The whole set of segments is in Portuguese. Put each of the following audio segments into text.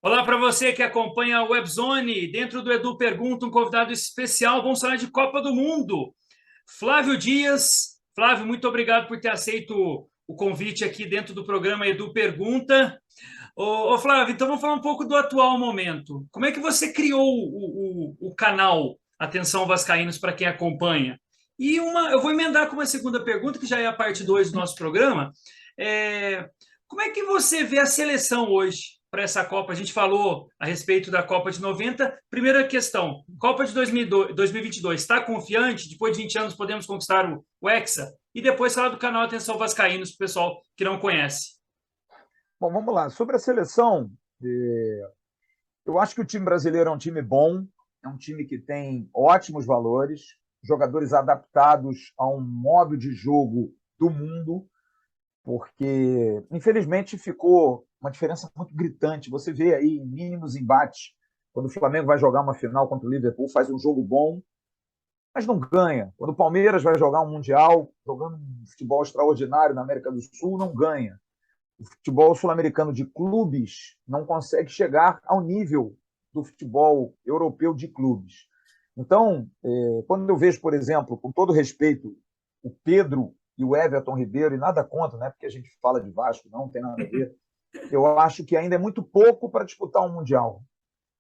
Olá para você que acompanha a Webzone. Dentro do Edu Pergunta, um convidado especial. Vamos falar de Copa do Mundo. Flávio Dias. Flávio, muito obrigado por ter aceito o convite aqui dentro do programa Edu Pergunta. Ô, Flávio, então vamos falar um pouco do atual momento. Como é que você criou o canal Atenção Vascaínos para quem acompanha? Eu vou emendar com uma segunda pergunta, que já é a parte 2 do nosso programa. É, Como é que você vê a seleção hoje para essa Copa? A gente falou a respeito da Copa de 90. Primeira questão, Copa de 2022, está confiante? Depois de 20 anos podemos conquistar o Hexa? E depois falar do canal Atenção Vascaínos, para o pessoal que não conhece. Bom, vamos lá. Sobre a seleção, eu acho que o time brasileiro é um time bom, é um time que tem ótimos valores, jogadores adaptados a um modo de jogo do mundo, porque infelizmente ficou uma diferença muito gritante. Você vê aí mínimos embates quando o Flamengo vai jogar uma final contra o Liverpool, faz um jogo bom, mas não ganha. Quando o Palmeiras vai jogar um Mundial, jogando um futebol extraordinário na América do Sul, não ganha. O futebol sul-americano de clubes não consegue chegar ao nível do futebol europeu de clubes. Então, quando eu vejo, por exemplo, com todo respeito, o Pedro e o Everton Ribeiro, e nada contra, né, porque a gente fala de Vasco, não tem nada a ver, eu acho que ainda é muito pouco para disputar um Mundial.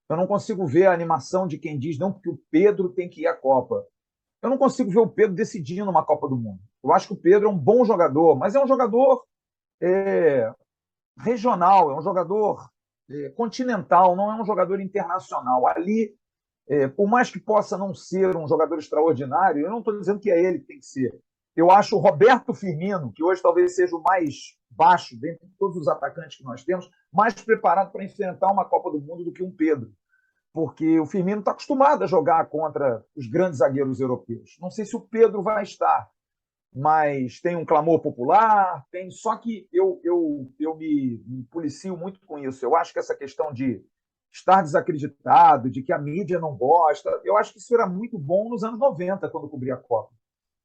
Eu não consigo ver a animação de quem diz, não, porque o Pedro tem que ir à Copa. Eu não consigo ver o Pedro decidindo uma Copa do Mundo. Eu acho que o Pedro é um bom jogador, mas é um jogador é, regional, é um jogador continental, não é um jogador internacional. Ali, por mais que possa não ser um jogador extraordinário, eu não estou dizendo que é ele que tem que ser. Eu acho o Roberto Firmino, que hoje talvez seja o mais baixo dentre todos os atacantes que nós temos, mais preparado para enfrentar uma Copa do Mundo do que um Pedro. Porque o Firmino está acostumado a jogar contra os grandes zagueiros europeus. Não sei se o Pedro vai estar, mas tem um clamor popular, tem. Só que eu me policio muito com isso. Eu acho que essa questão de estar desacreditado, de que a mídia não gosta, eu acho que isso era muito bom nos anos 90, quando eu cobria a Copa.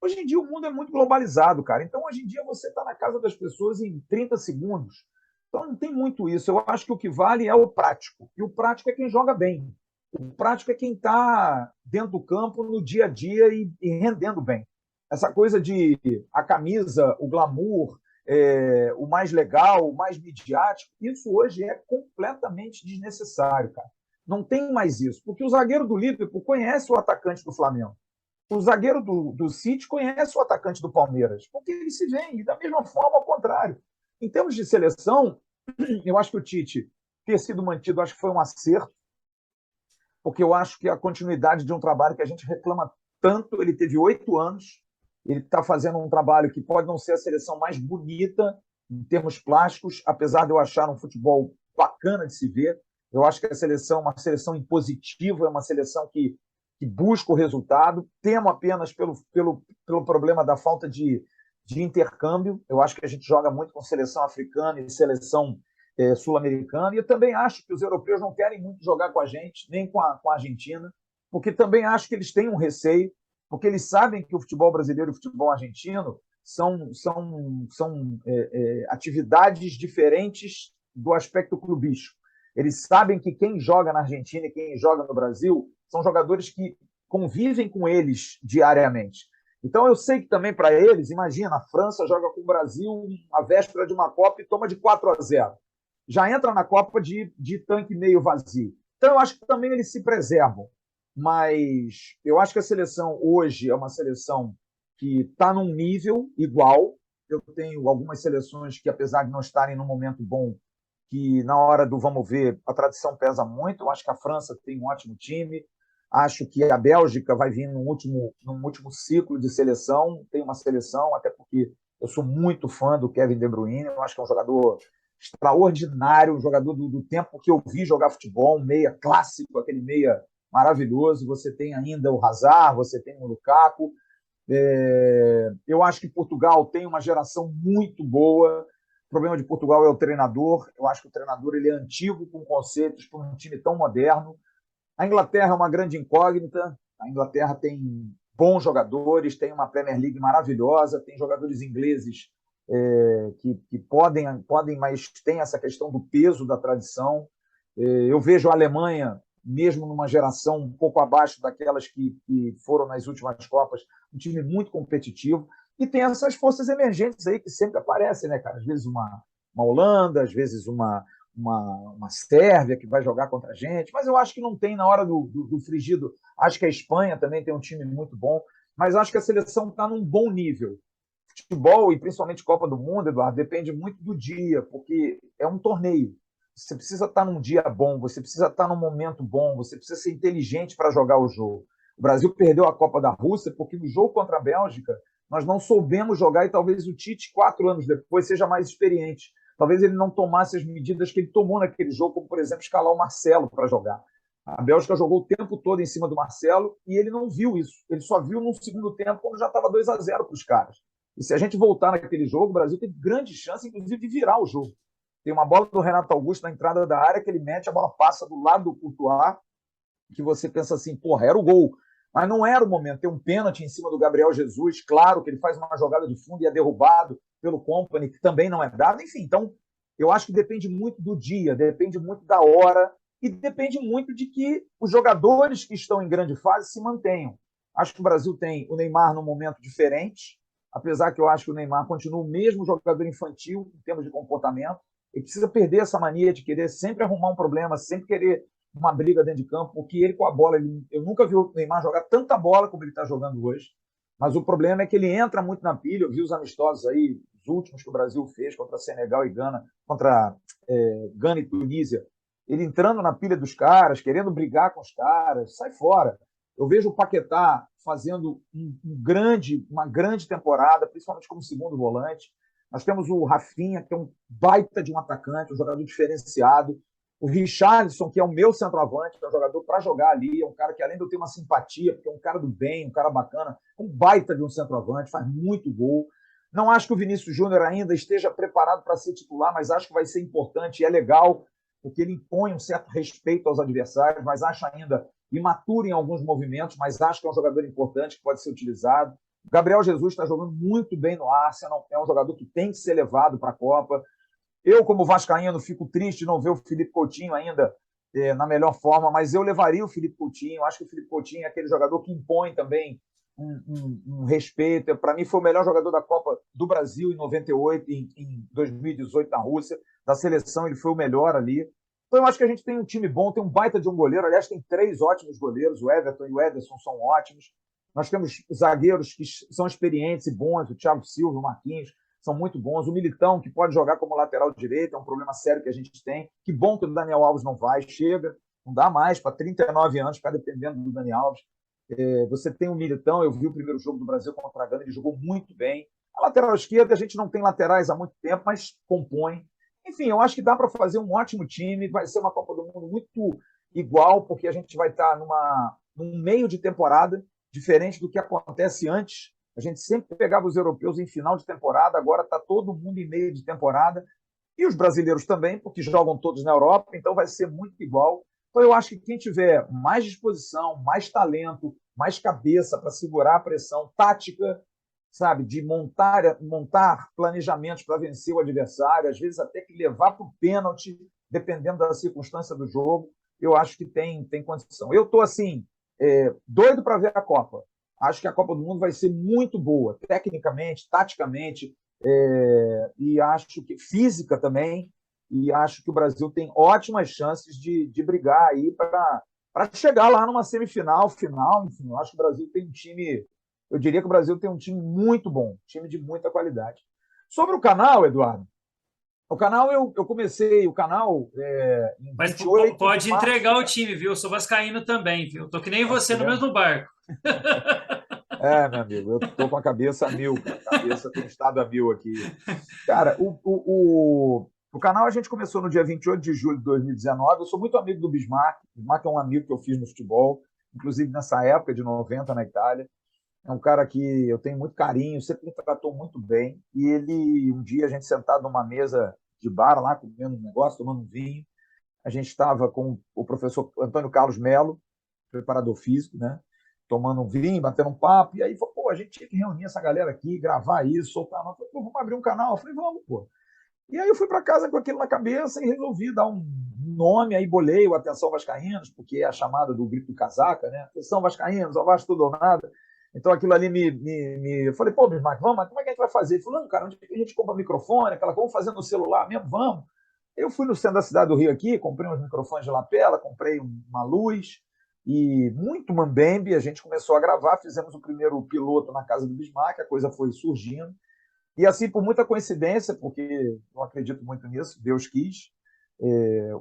Hoje em dia o mundo é muito globalizado, cara. Então, hoje em dia, você está na casa das pessoas em 30 segundos. Então, não tem muito isso. Eu acho que o que vale é o prático. E o prático é quem joga bem. O prático é quem está dentro do campo, no dia a dia e rendendo bem. Essa coisa de a camisa, o glamour, o mais legal, o mais midiático, isso hoje é completamente desnecessário, cara. Não tem mais isso, porque o zagueiro do Liverpool conhece o atacante do Flamengo. O zagueiro do City conhece o atacante do Palmeiras, porque eles se veem, e da mesma forma, ao contrário. Em termos de seleção, eu acho que o Tite ter sido mantido, acho que foi um acerto, porque eu acho que a continuidade de um trabalho que a gente reclama tanto, ele teve 8 anos, ele está fazendo um trabalho que pode não ser a seleção mais bonita em termos plásticos, apesar de eu achar um futebol bacana de se ver. Eu acho que a seleção é uma seleção impositiva, é uma seleção que busca o resultado. Temo apenas pelo problema da falta de intercâmbio. Eu acho que a gente joga muito com seleção africana e seleção sul-americana. E eu também acho que os europeus não querem muito jogar com a gente, nem com a Argentina, porque também acho que eles têm um receio, porque eles sabem que o futebol brasileiro e o futebol argentino são atividades diferentes do aspecto clubístico. Eles sabem que quem joga na Argentina e quem joga no Brasil são jogadores que convivem com eles diariamente. Então eu sei que também para eles, imagina, a França joga com o Brasil a véspera de uma Copa e toma de 4-0. Já entra na Copa de tanque meio vazio. Então eu acho que também eles se preservam. Mas eu acho que a seleção hoje é uma seleção que está num nível igual. Eu tenho algumas seleções que, apesar de não estarem num momento bom, que na hora do vamos ver, a tradição pesa muito. Eu acho que a França tem um ótimo time. Acho que a Bélgica vai vir num último ciclo de seleção. Tem uma seleção, até porque eu sou muito fã do Kevin De Bruyne. Eu acho que é um jogador extraordinário, um jogador do tempo que eu vi jogar futebol, um meia clássico, aquele meia maravilhoso. Você tem ainda o Hazard, você tem o Lukaku. Eu acho que Portugal tem uma geração muito boa. O problema de Portugal é o treinador. Eu acho que o treinador ele é antigo, com conceitos para um time tão moderno. A Inglaterra é uma grande incógnita. A Inglaterra tem bons jogadores, tem uma Premier League maravilhosa, tem jogadores ingleses que podem, mas tem essa questão do peso da tradição. Eu vejo a Alemanha, mesmo numa geração um pouco abaixo daquelas que foram nas últimas Copas, um time muito competitivo. E tem essas forças emergentes aí que sempre aparecem, né, cara? Às vezes uma Holanda, às vezes uma Sérvia que vai jogar contra a gente, mas eu acho que não tem na hora do frigido. Acho que a Espanha também tem um time muito bom, mas acho que a seleção está num bom nível. Futebol, e principalmente Copa do Mundo, Eduardo, depende muito do dia, porque é um torneio. Você precisa estar num dia bom, você precisa estar num momento bom, você precisa ser inteligente para jogar o jogo. O Brasil perdeu a Copa da Rússia porque no jogo contra a Bélgica nós não soubemos jogar e talvez o Tite, 4 anos depois, seja mais experiente. Talvez ele não tomasse as medidas que ele tomou naquele jogo, como, por exemplo, escalar o Marcelo para jogar. A Bélgica jogou o tempo todo em cima do Marcelo e ele não viu isso. Ele só viu no segundo tempo, quando já estava 2-0 para os caras. E se a gente voltar naquele jogo, o Brasil teve grande chance, inclusive, de virar o jogo. Tem uma bola do Renato Augusto na entrada da área que ele mete, a bola passa do lado do Courtois, que você pensa assim, porra, era o gol. Mas não era o momento. Tem um pênalti em cima do Gabriel Jesus, claro que ele faz uma jogada de fundo e é derrubado pelo Kompany, que também não é dado. Enfim, então, eu acho que depende muito do dia, depende muito da hora e depende muito de que os jogadores que estão em grande fase se mantenham. Acho que o Brasil tem o Neymar num momento diferente, apesar que eu acho que o Neymar continua o mesmo jogador infantil em termos de comportamento. Ele precisa perder essa mania de querer sempre arrumar um problema, sempre querer uma briga dentro de campo, porque ele com a bola, eu nunca vi o Neymar jogar tanta bola como ele está jogando hoje, mas o problema é que ele entra muito na pilha. Eu vi os amistosos aí, os últimos que o Brasil fez contra Senegal e Gana, contra Gana e Tunísia, ele entrando na pilha dos caras, querendo brigar com os caras, sai fora. Eu vejo o Paquetá fazendo uma grande temporada, principalmente como segundo volante. Nós temos o Rafinha, que é um baita de um atacante, um jogador diferenciado. O Richarlison, que é o meu centroavante, que é um jogador para jogar ali, é um cara que, além de eu ter uma simpatia, porque é um cara do bem, um cara bacana, um baita de um centroavante, faz muito gol. Não acho que o Vinícius Júnior ainda esteja preparado para ser titular, mas acho que vai ser importante e é legal, porque ele impõe um certo respeito aos adversários, mas acho ainda imaturo em alguns movimentos, mas acho que é um jogador importante que pode ser utilizado. O Gabriel Jesus está jogando muito bem no Arsenal, é um jogador que tem que ser levado para a Copa. Eu, como vascaíno, fico triste de não ver o Felipe Coutinho ainda na melhor forma, mas eu levaria o Felipe Coutinho. Acho que o Felipe Coutinho é aquele jogador que impõe também um respeito. Para mim, foi o melhor jogador da Copa do Brasil em 98, em 2018 na Rússia. Da seleção, ele foi o melhor ali. Então, eu acho que a gente tem um time bom, tem um baita de um goleiro. Aliás, tem 3 ótimos goleiros. O Everton e o Ederson são ótimos. Nós temos zagueiros que são experientes e bons, o Thiago Silva, o Marquinhos, são muito bons. O Militão, que pode jogar como lateral direito, é um problema sério que a gente tem. Que bom que o Daniel Alves não vai, chega, não dá mais para 39 anos ficar dependendo do Daniel Alves. Você tem o Militão, eu vi o primeiro jogo do Brasil contra a Gana, ele jogou muito bem. A lateral esquerda, a gente não tem laterais há muito tempo, mas compõe. Enfim, eu acho que dá para fazer um ótimo time, vai ser uma Copa do Mundo muito igual, porque a gente vai estar num meio de temporada, diferente do que acontece antes. A gente sempre pegava os europeus em final de temporada, agora está todo mundo em meio de temporada, e os brasileiros também, porque jogam todos na Europa, então vai ser muito igual. Então eu acho que quem tiver mais disposição, mais talento, mais cabeça para segurar a pressão tática, sabe, de montar planejamentos para vencer o adversário, às vezes até que levar para o pênalti, dependendo da circunstância do jogo, eu acho que tem condição. Eu estou assim, doido para ver a Copa. Acho que a Copa do Mundo vai ser muito boa, tecnicamente, taticamente, e acho que física também, e acho que o Brasil tem ótimas chances de brigar aí para chegar lá numa semifinal, final, enfim. Eu acho que o Brasil tem um time, eu diria que o Brasil tem um time muito bom, um time de muita qualidade. Sobre o canal, Eduardo, o canal eu comecei o canal em Mas 28 pode de março. entregar o time, viu? Eu sou vascaíno também, viu? Tô que nem você no mesmo barco. Meu amigo, eu tô com a cabeça a mil, cara. A cabeça tem estado a mil aqui. Cara, o canal a gente começou no dia 28 de julho de 2019. Eu sou muito amigo do Bismarck. O Bismarck é um amigo que eu fiz no futebol, inclusive nessa época de 90 na Itália. É um cara que eu tenho muito carinho, sempre me tratou muito bem. E ele, um dia, a gente sentado numa mesa de bar lá, comendo um negócio, tomando um vinho, a gente estava com o professor Antônio Carlos Melo, preparador físico, né? Tomando um vinho, batendo um papo, e aí falou, pô, a gente tinha que reunir essa galera aqui, gravar isso, soltar. Eu falei, pô, vamos abrir um canal. Eu falei, vamos, pô. E aí eu fui para casa com aquilo na cabeça e resolvi dar um nome, aí bolei o Atenção Vascaínos, porque é a chamada do grito do casaca, né? Atenção Vascaínos, ao Vasco tudo ou nada. Então aquilo ali Eu falei, pô, Bismarck, vamos, mas como é que a gente vai fazer? Ele falou, não, cara, onde é que a gente compra microfone? Aquela coisa, vamos fazer no celular mesmo? Vamos. Eu fui no centro da cidade do Rio aqui, comprei uns microfones de lapela, comprei uma luz e muito mambembe. A gente começou a gravar, fizemos o primeiro piloto na casa do Bismarck, a coisa foi surgindo. E assim, por muita coincidência, porque eu acredito muito nisso, Deus quis,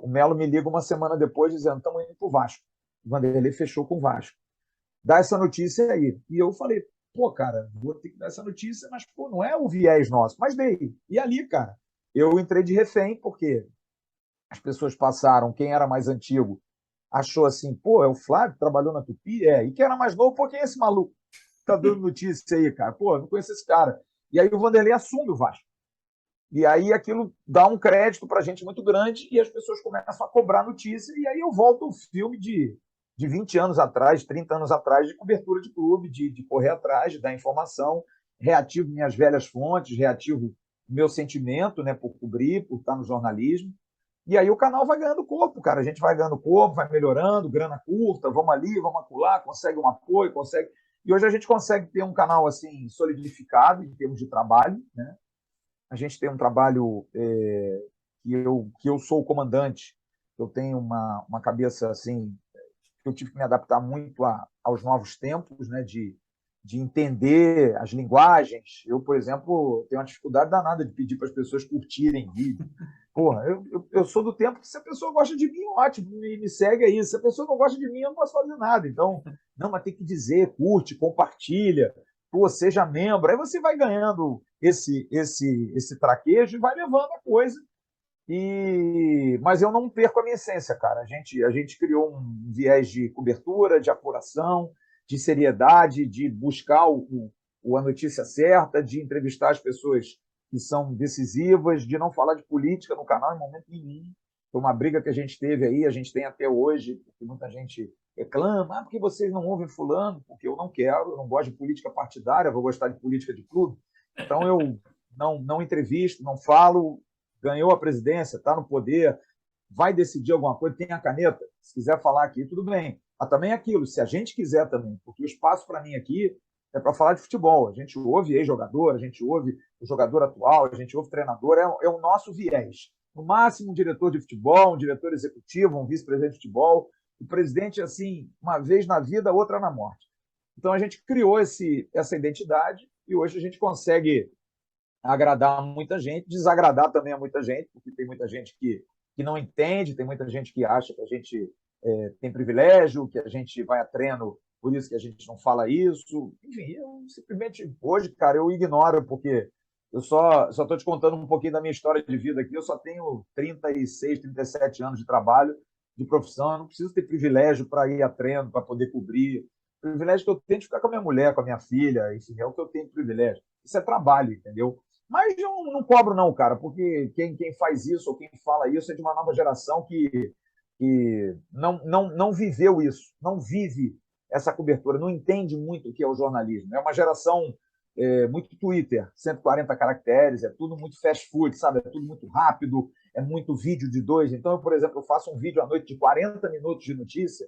o Melo me liga uma semana depois dizendo, estamos indo para o Vasco. O Vanderlei fechou com o Vasco. Dá essa notícia aí. E eu falei, pô, cara, vou ter que dar essa notícia, mas pô, não é o viés nosso. Mas dei. E ali, cara, eu entrei de refém, porque as pessoas passaram, quem era mais antigo achou assim, pô, é o Flávio, trabalhou na Tupi? É. E quem era mais novo, pô, quem é esse maluco? Tá dando notícia aí, cara. Pô, não conheço esse cara. E aí o Vanderlei assume o Vasco. E aí aquilo dá um crédito para a gente muito grande e as pessoas começam a cobrar notícia. E aí eu volto ao filme de 20 anos atrás, 30 anos atrás, de cobertura de clube, de correr atrás, de dar informação, reativo minhas velhas fontes, reativo meu sentimento, né, por cobrir, por estar no jornalismo. E aí o canal vai ganhando corpo, cara. A gente vai ganhando corpo, vai melhorando, grana curta, vamos ali, vamos acolá, consegue um apoio, consegue. E hoje a gente consegue ter um canal assim solidificado em termos de trabalho, né? A gente tem um trabalho que eu sou o comandante, eu tenho uma cabeça assim, eu tive que me adaptar muito aos novos tempos, né? De entender as linguagens. Eu, por exemplo, tenho uma dificuldade danada de pedir para as pessoas curtirem vídeo. Porra, eu sou do tempo que se a pessoa gosta de mim, ótimo, me segue aí. Se a pessoa não gosta de mim, eu não posso fazer nada. Então, não, mas tem que dizer, curte, compartilha, pô, seja membro. Aí você vai ganhando esse traquejo e vai levando a coisa. Mas eu não perco a minha essência, cara. A gente criou um viés de cobertura, de apuração, de seriedade, de buscar a notícia certa, de entrevistar as pessoas que são decisivas, de não falar de política no canal em momento nenhum. Foi uma briga que a gente teve aí, a gente tem até hoje, porque muita gente reclama, porque vocês não ouvem fulano, porque eu não quero, eu não gosto de política partidária, vou gostar de política de clube. Então eu não entrevisto, não falo, ganhou a presidência, está no poder, vai decidir alguma coisa, tem a caneta, se quiser falar aqui, tudo bem. Mas também é aquilo, se a gente quiser também, porque o espaço para mim aqui é para falar de futebol. A gente ouve ex-jogador, a gente ouve o jogador atual, a gente ouve treinador, é o nosso viés. No máximo, um diretor de futebol, um diretor executivo, um vice-presidente de futebol. O presidente, assim, uma vez na vida, outra na morte. Então, a gente criou essa identidade e hoje a gente consegue agradar muita gente, desagradar também a muita gente, porque tem muita gente que não entende, tem muita gente que acha que a gente tem privilégio, que a gente vai a treino, por isso que a gente não fala isso. Enfim, eu simplesmente, hoje, cara, eu ignoro, porque eu só estou te contando um pouquinho da minha história de vida aqui, eu só tenho 36, 37 anos de trabalho, de profissão, eu não preciso ter privilégio para ir a treino, para poder cobrir. O privilégio que eu tenho de ficar com a minha mulher, com a minha filha, enfim, é o que eu tenho de privilégio. Isso é trabalho, entendeu? Mas eu não cobro, não, cara, porque quem faz isso ou quem fala isso é de uma nova geração que não viveu isso, não vive essa cobertura, não entende muito o que é o jornalismo. É uma geração muito Twitter, 140 caracteres, é tudo muito fast food, sabe? É tudo muito rápido, é muito vídeo de 2. Então, eu, por exemplo, eu faço um vídeo à noite de 40 minutos de notícia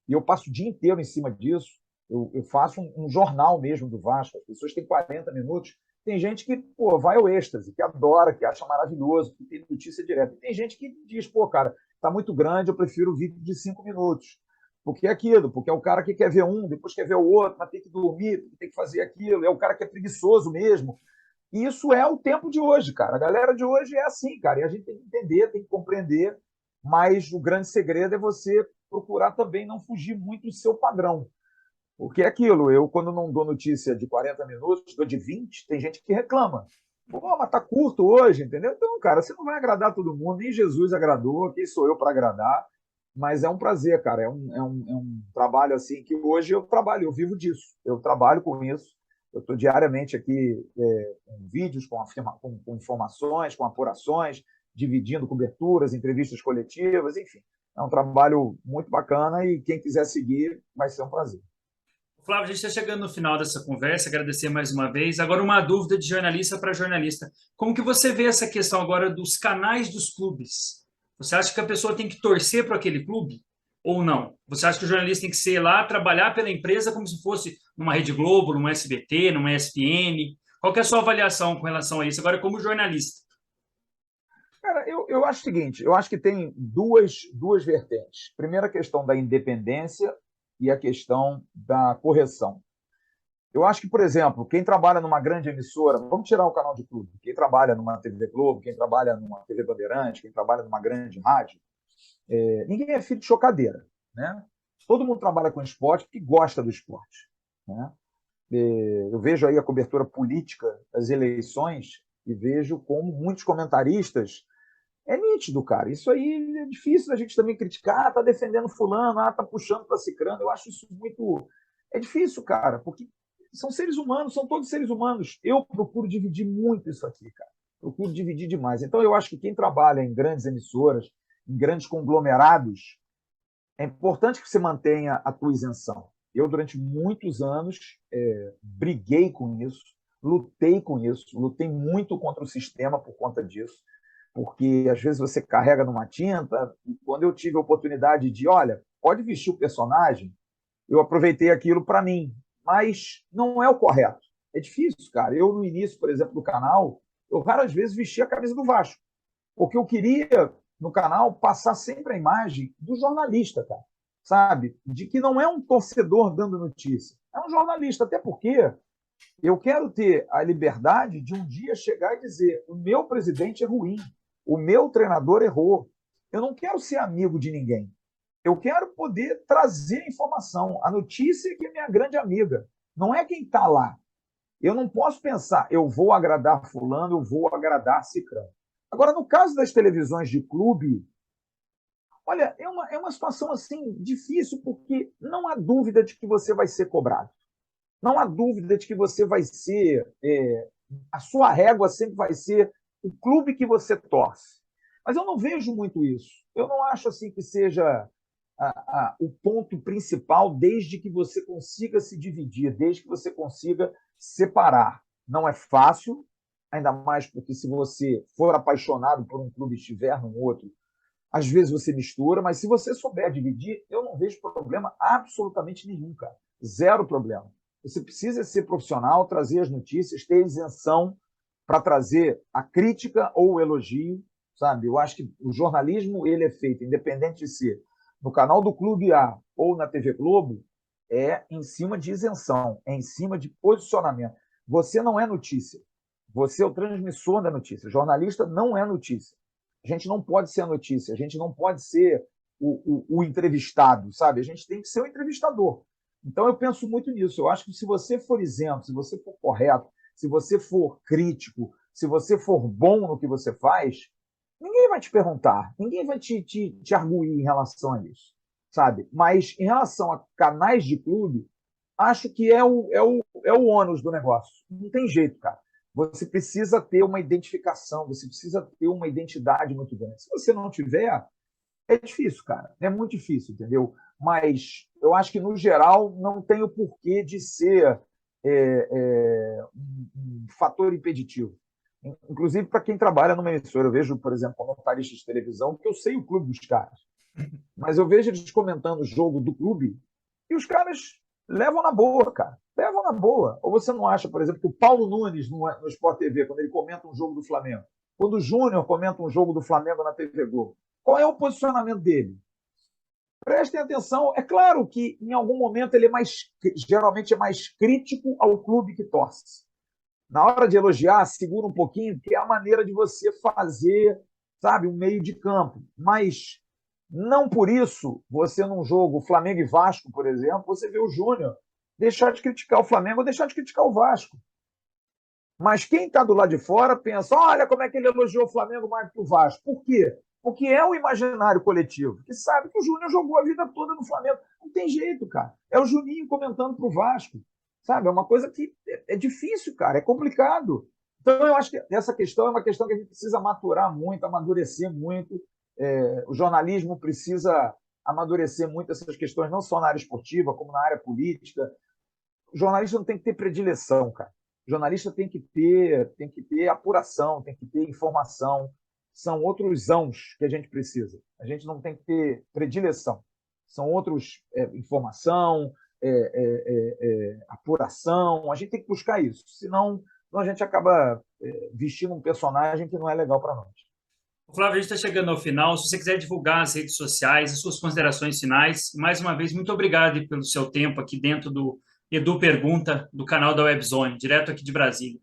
e eu passo o dia inteiro em cima disso. Eu faço um jornal mesmo do Vasco. As pessoas têm 40 minutos. Tem gente que pô, vai ao êxtase, que adora, que acha maravilhoso, que tem notícia direta. E tem gente que diz, pô, cara, tá muito grande, eu prefiro o vídeo de 5 minutos. Porque é aquilo, porque é o cara que quer ver um, depois quer ver o outro, mas tem que dormir, tem que fazer aquilo, é o cara que é preguiçoso mesmo. E isso é o tempo de hoje, cara. A galera de hoje é assim, cara. E a gente tem que entender, tem que compreender, mas o grande segredo é você procurar também não fugir muito do seu padrão. Porque é aquilo, eu quando não dou notícia de 40 minutos, dou de 20, tem gente que reclama. Pô, mas tá curto hoje, entendeu? Então, cara, você não vai agradar todo mundo, nem Jesus agradou, quem sou eu para agradar? Mas é um prazer, cara, é um trabalho assim que hoje eu trabalho, eu vivo disso, eu trabalho com isso, eu estou diariamente aqui com vídeos, com informações, com apurações, dividindo coberturas, entrevistas coletivas, enfim. É um trabalho muito bacana e quem quiser seguir vai ser um prazer. Flávio, a gente está chegando no final dessa conversa, agradecer mais uma vez. Agora, uma dúvida de jornalista para jornalista. Como que você vê essa questão agora dos canais dos clubes? Você acha que a pessoa tem que torcer para aquele clube ou não? Você acha que o jornalista tem que ser lá, trabalhar pela empresa como se fosse numa Rede Globo, numa SBT, numa ESPN? Qual que é a sua avaliação com relação a isso, agora como jornalista? Cara, eu acho o seguinte, eu acho que tem duas vertentes. Primeiro, a questão da independência e a questão da correção. Eu acho que, por exemplo, quem trabalha numa grande emissora, vamos tirar o canal de clube, quem trabalha numa TV Globo, quem trabalha numa TV Bandeirante, quem trabalha numa grande rádio, ninguém é filho de chocadeira, né? Todo mundo trabalha com esporte porque gosta do esporte, né? Eu vejo aí a cobertura política das eleições e vejo como muitos comentaristas é nítido, cara. Isso aí é difícil a gente também criticar, tá defendendo fulano, tá puxando para cicrano. Eu acho isso muito. É difícil, cara, porque são seres humanos, são todos seres humanos. Eu procuro dividir muito isso aqui, cara. Procuro dividir demais. Então, eu acho que quem trabalha em grandes emissoras, em grandes conglomerados, é importante que você mantenha a tua isenção. Eu, durante muitos anos, briguei com isso, lutei muito contra o sistema por conta disso, porque às vezes você carrega numa tinta. Quando eu tive a oportunidade de, olha, pode vestir o personagem, eu aproveitei aquilo para mim, mas não é o correto. É difícil, cara. Eu, no início, por exemplo, do canal, eu raras vezes vestia a camisa do Vasco, porque eu queria, no canal, passar sempre a imagem do jornalista, cara, sabe? De que não é um torcedor dando notícia, é um jornalista, até porque eu quero ter a liberdade de um dia chegar e dizer: o meu presidente é ruim, o meu treinador errou. Eu não quero ser amigo de ninguém. Eu quero poder trazer a informação. A notícia é que é minha grande amiga. Não é quem está lá. Eu não posso pensar, eu vou agradar fulano, eu vou agradar cicrano. Agora, no caso das televisões de clube, olha, é uma situação assim difícil, porque não há dúvida de que você vai ser cobrado. Não há dúvida de que você vai ser. A sua régua sempre vai ser o clube que você torce. Mas eu não vejo muito isso. Eu não acho assim que seja o ponto principal, desde que você consiga se dividir, desde que você consiga separar. Não é fácil, ainda mais porque se você for apaixonado por um clube e estiver num outro, às vezes você mistura, mas se você souber dividir, eu não vejo problema absolutamente nenhum, cara. Zero problema. Você precisa ser profissional, trazer as notícias, ter isenção para trazer a crítica ou o elogio, sabe? Eu acho que o jornalismo, ele é feito, independente de ser no canal do Clube A ou na TV Globo, é em cima de isenção, é em cima de posicionamento. Você não é notícia. Você é o transmissor da notícia. O jornalista não é notícia. A gente não pode ser a notícia, a gente não pode ser o entrevistado, sabe? A gente tem que ser o entrevistador. Então, eu penso muito nisso. Eu acho que se você for isento, se você for correto, se você for crítico, se você for bom no que você faz, ninguém vai te perguntar, ninguém vai te arguir em relação a isso, sabe? Mas em relação a canais de clube, acho que é o ônus do negócio. Não tem jeito, cara. Você precisa ter uma identificação, você precisa ter uma identidade muito grande. Se você não tiver, é difícil, cara. É muito difícil, entendeu? Mas eu acho que, no geral, não tem o porquê de ser um fator impeditivo. Inclusive, para quem trabalha numa emissora, eu vejo, por exemplo, comentaristas de televisão, porque eu sei o clube dos caras, mas eu vejo eles comentando o jogo do clube e os caras levam na boa, cara. Levam na boa. Ou você não acha, por exemplo, que o Paulo Nunes, no Sport TV, quando ele comenta um jogo do Flamengo, quando o Júnior comenta um jogo do Flamengo na TV Globo, qual é o posicionamento dele? Prestem atenção. É claro que em algum momento ele geralmente é mais crítico ao clube que torce. Na hora de elogiar, segura um pouquinho, que é a maneira de você fazer, sabe, um meio de campo. Mas não por isso, você num jogo Flamengo e Vasco, por exemplo, você vê o Júnior deixar de criticar o Flamengo ou deixar de criticar o Vasco. Mas quem está do lado de fora pensa: olha como é que ele elogiou o Flamengo mais do que o Vasco. Por quê? Porque é o imaginário coletivo, que sabe que o Júnior jogou a vida toda no Flamengo. Não tem jeito, cara. É o Juninho comentando para o Vasco. Sabe? É uma coisa que é difícil, cara. É complicado. Então, eu acho que essa questão é uma questão que a gente precisa maturar muito, amadurecer muito. O jornalismo precisa amadurecer muito essas questões, não só na área esportiva, como na área política. O jornalista não tem que ter predileção, cara. O jornalista tem que ter apuração, tem que ter informação. são outros ãos que a gente precisa. A gente não tem que ter predileção. São outros informação, apuração. A gente tem que buscar isso. Senão a gente acaba vestindo um personagem que não é legal para nós. Flávio, a gente está chegando ao final. Se você quiser divulgar as redes sociais, as suas considerações finais, mais uma vez, muito obrigado pelo seu tempo aqui dentro do Edu Pergunta, do canal da Webzone, direto aqui de Brasília.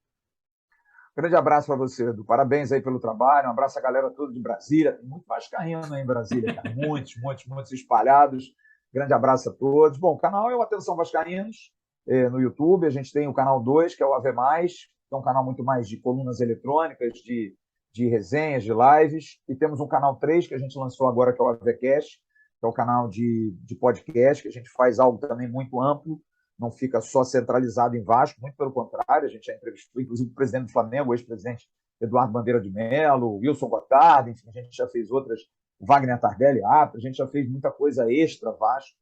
Grande abraço para você, Edu. Parabéns aí pelo trabalho. Um abraço à galera toda de Brasília. Tem muito vascaíno aí em Brasília, cara. Muitos espalhados. Grande abraço a todos. Bom, o canal é o Atenção Vascaínos, no YouTube. A gente tem o canal 2, que é o AV+, que é um canal muito mais de colunas eletrônicas, de resenhas, de lives. E temos um canal 3, que a gente lançou agora, que é o AVCast, que é o canal de podcast, que a gente faz algo também muito amplo, não fica só centralizado em Vasco, muito pelo contrário, a gente já entrevistou, inclusive, o presidente do Flamengo, o ex-presidente Eduardo Bandeira de Mello, Wilson Gotardo, enfim, a gente já fez outras, o Wagner Tardelli, a gente já fez muita coisa extra Vasco.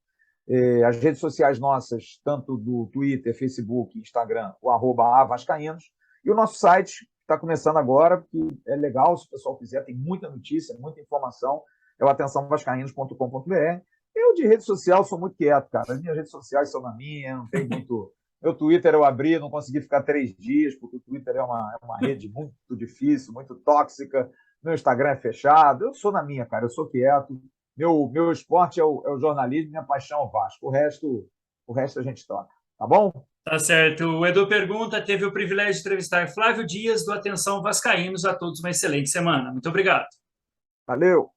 As redes sociais nossas, tanto do Twitter, Facebook, Instagram, o @avascaínos, e o nosso site, que está começando agora, que é legal, se o pessoal quiser, tem muita notícia, muita informação, é o atençãovascaínos.com.br. Eu, de rede social, sou muito quieto, cara. As minhas redes sociais são na minha, não tem muito. Meu Twitter eu abri, não consegui ficar 3 dias, porque o Twitter é uma rede muito difícil, muito tóxica. Meu Instagram é fechado. Eu sou na minha, cara. Eu sou quieto. Meu esporte é o jornalismo, minha paixão é o Vasco. O resto a gente toca. Tá bom? Tá certo. O Edu Pergunta teve o privilégio de entrevistar Flávio Dias, do Atenção Vascaínos. A todos uma excelente semana. Muito obrigado. Valeu!